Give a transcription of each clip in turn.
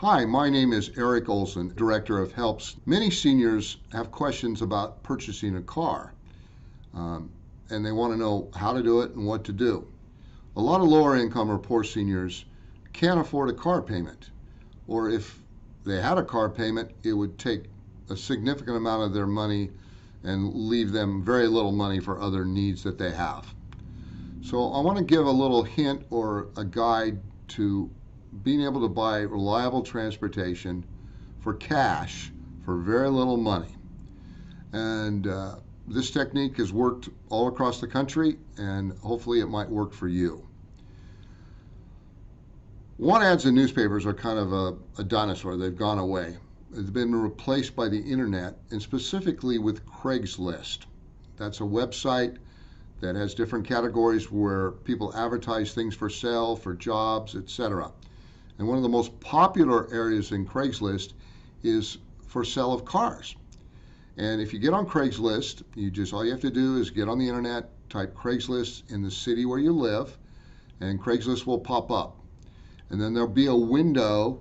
Hi, my name is Eric Olson, Director of HELPS. Many seniors have questions about purchasing a car, and they want to know how to do it and what to do. A lot of lower income or poor seniors can't afford a car payment, or if they had a car payment, it would take a significant amount of their money and leave them very little money for other needs that they have. So I want to give a little hint or a guide to being able to buy reliable transportation for cash for very little money. And this technique has worked all across the country, and hopefully it might work for you. Want ads in newspapers are kind of a dinosaur. They've gone away. They've been replaced by the internet, and specifically with Craigslist. That's a website that has different categories where people advertise things for sale, for jobs, etc. And one of the most popular areas in Craigslist is for sale of cars. And if you get on Craigslist, all you have to do is get on the internet, type Craigslist in the city where you live, and Craigslist will pop up. And then there'll be a window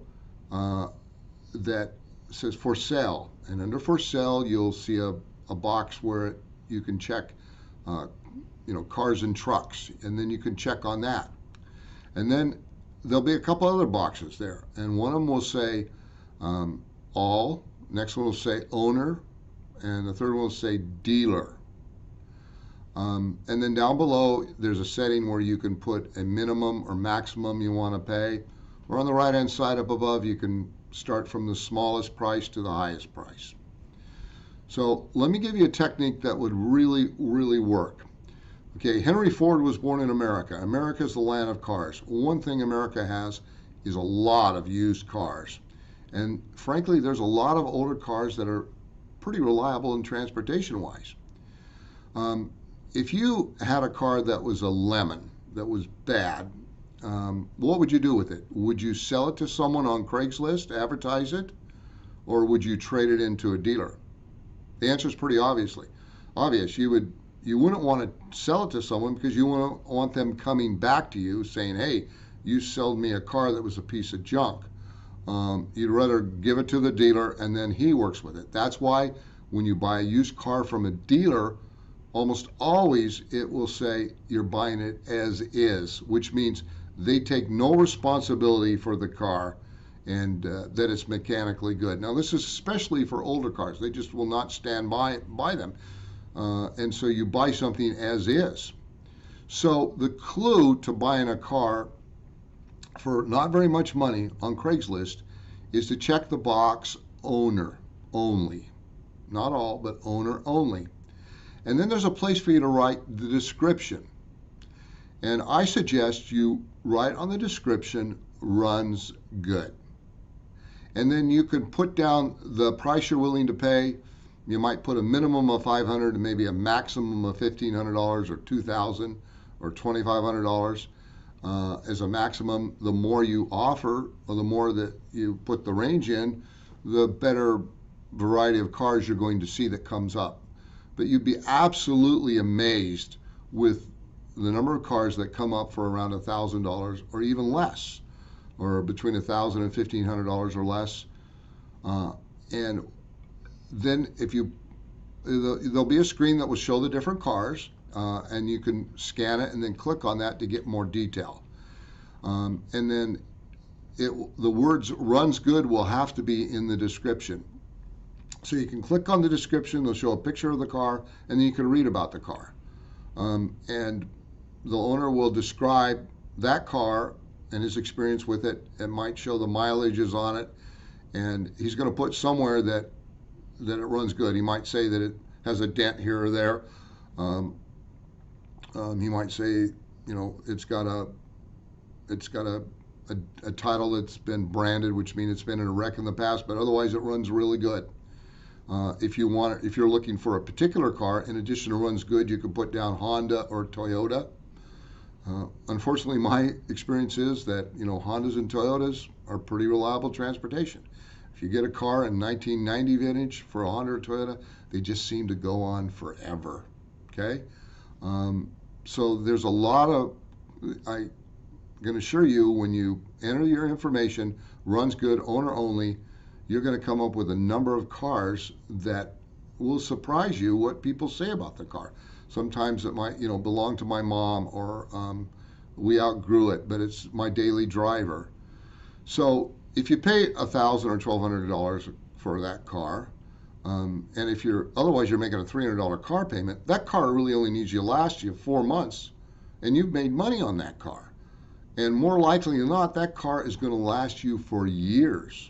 that says for sale. And under for sale, you'll see a box where you can check cars and trucks, and then you can check on that. And then there'll be a couple other boxes there, and one of them will say all, next one will say owner, and the third one will say dealer. And then down below, there's a setting where you can put a minimum or maximum you want to pay. Or on the right-hand side up above, you can start from the smallest price to the highest price. So let me give you a technique that would really, really work. Okay, Henry Ford was born in America. America is the land of cars. One thing America has is a lot of used cars. And frankly, there's a lot of older cars that are pretty reliable in transportation-wise. If you had a car that was a lemon, that was bad, what would you do with it? Would you sell it to someone on Craigslist, advertise it, or would you trade it into a dealer? The answer is pretty obvious. You wouldn't want to sell it to someone because you want them coming back to you saying, hey, you sold me a car that was a piece of junk. You'd rather give it to the dealer and then he works with it. That's why when you buy a used car from a dealer, almost always it will say you're buying it as is, which means they take no responsibility for the car and that it's mechanically good. Now, this is especially for older cars. They just will not stand by them. And so you buy something as is. So the clue to buying a car for not very much money on Craigslist is to check the box owner only. Not all, but owner only. And then there's a place for you to write the description. And I suggest you write on the description, runs good. And then you can put down the price you're willing to pay. You might put a minimum of $500 and maybe a maximum of $1,500 or $2,000 or $2,500 as a maximum. The more you offer, or the more that you put the range in, the better variety of cars you're going to see that comes up. But you'd be absolutely amazed with the number of cars that come up for around $1,000 or even less, or between $1,000 and $1,500 or less. And then there'll be a screen that will show the different cars, and you can scan it and then click on that to get more detail. And then the words runs good will have to be in the description. So you can click on the description, they'll show a picture of the car, and then you can read about the car. And the owner will describe that car and his experience with it. It might show the mileages on it, and he's going to put somewhere that it runs good. He might say that it has a dent here or there. He might say, it's got a title that's been branded, which means it's been in a wreck in the past, but otherwise it runs really good. If you're looking for a particular car, in addition to runs good, you can put down Honda or Toyota. Unfortunately, my experience is that Hondas and Toyotas are pretty reliable transportation. If you get a car in 1990 vintage for a Honda or Toyota, they just seem to go on forever. Okay, so there's a lot of can assure you when you enter your information, runs good, owner only, you're going to come up with a number of cars that will surprise you what people say about the car. Sometimes it might, belong to my mom, or we outgrew it, but it's my daily driver. So if you pay $1,000 or $1,200 for that car, and if otherwise you're making a $300 car payment, that car really only needs to last you 4 months, and you've made money on that car. And more likely than not, that car is going to last you for years.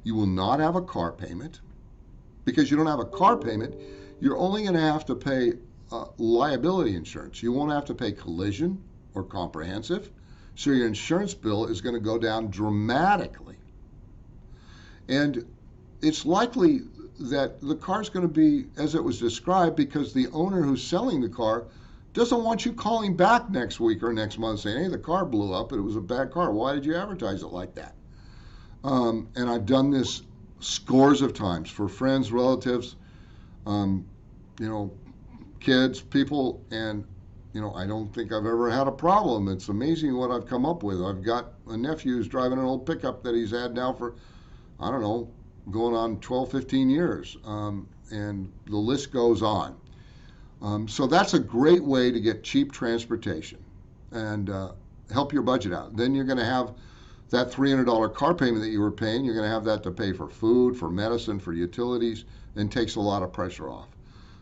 You will not have a car payment. Because you don't have a car payment, you're only going to have to pay liability insurance. You won't have to pay collision or comprehensive. So your insurance bill is going to go down dramatically. And it's likely that the car's going to be as it was described, because the owner who's selling the car doesn't want you calling back next week or next month saying, hey, the car blew up, it was a bad car. Why did you advertise it like that? And I've done this scores of times for friends, relatives, kids, people, and I don't think I've ever had a problem. It's amazing what I've come up with. I've got a nephew who's driving an old pickup that he's had now for, I don't know, going on 12, 15 years, and the list goes on. So that's a great way to get cheap transportation and help your budget out. Then you're going to have that $300 car payment that you were paying. You're going to have that to pay for food, for medicine, for utilities, and takes a lot of pressure off.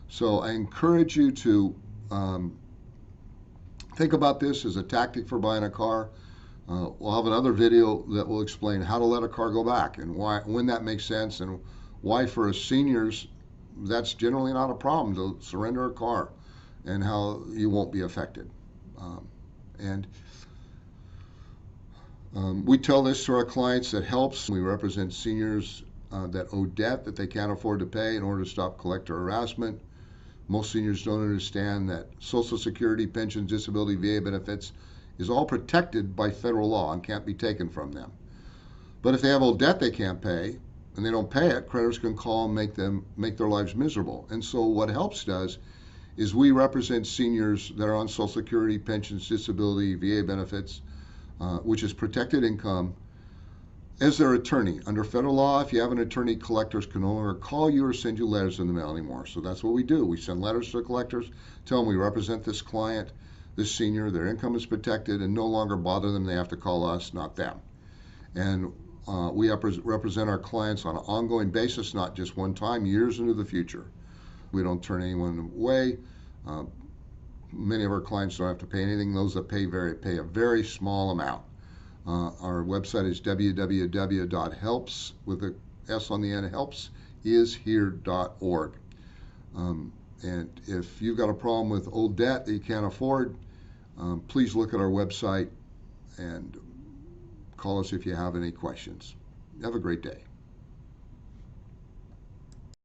So I encourage you to think about this as a tactic for buying a car. We'll have another video that will explain how to let a car go back and why, when that makes sense, and why for seniors that's generally not a problem to surrender a car, and how you won't be affected. We tell this to our clients that helps. We represent seniors that owe debt that they can't afford to pay in order to stop collector harassment. Most seniors don't understand that Social Security, pensions, disability, VA benefits is all protected by federal law and can't be taken from them. But if they have old debt they can't pay and they don't pay it, creditors can call and make their lives miserable. And so what HELPS does is we represent seniors that are on Social Security, pensions, disability, VA benefits, which is protected income, as their attorney. Under federal law, if you have an attorney, collectors can no longer call you or send you letters in the mail anymore. So that's what we do. We send letters to collectors, tell them we represent this client, this senior, their income is protected, and no longer bother them. They have to call us, not them. And we represent our clients on an ongoing basis, not just one time, years into the future. We don't turn anyone away. Many of our clients don't have to pay anything. Those that pay a very small amount. Our website is www.helps, with a S on the end, helpsishere.org. And if you've got a problem with old debt that you can't afford, please look at our website and call us if you have any questions. Have a great day.